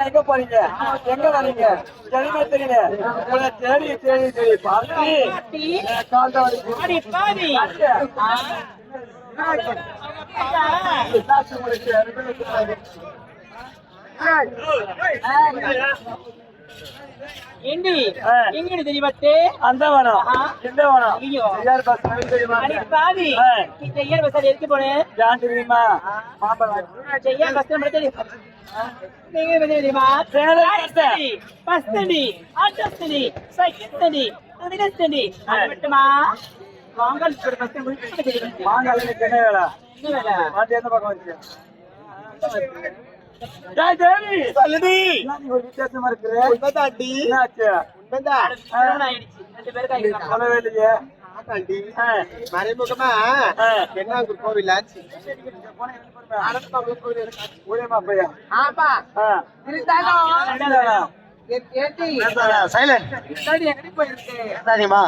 எங்க போறீங்க எங்க வரீங்க தெரியல தெரியல உங்களை தேடி தேடி தேடி பார்த்து கால்தான் எங்கடி தெரியுமாட்டே அந்த வேணும் இந்த வேணும் ஐயாறு பஸ் தெரியுமா பாதி ஐயாறு பஸ் எடுத்து போனேன் யான் தெரியுமா ஐயாறு பஸ் தெரியும் தெரியுமா பஸ்தடி ஆட்டோஸ்தடி சைக்கிள்தடி அதிரஸ்தடி அது மட்டுமா வாங்கல் பஸ் வாங்கல் என்ன வேலை மாட்டி எந்த பக்கம் வச்சு ஒரு வித்தியாசமா இருக்கு மறைமுகமா பெண்ணாங்கூர் கோவில் தெரியுமா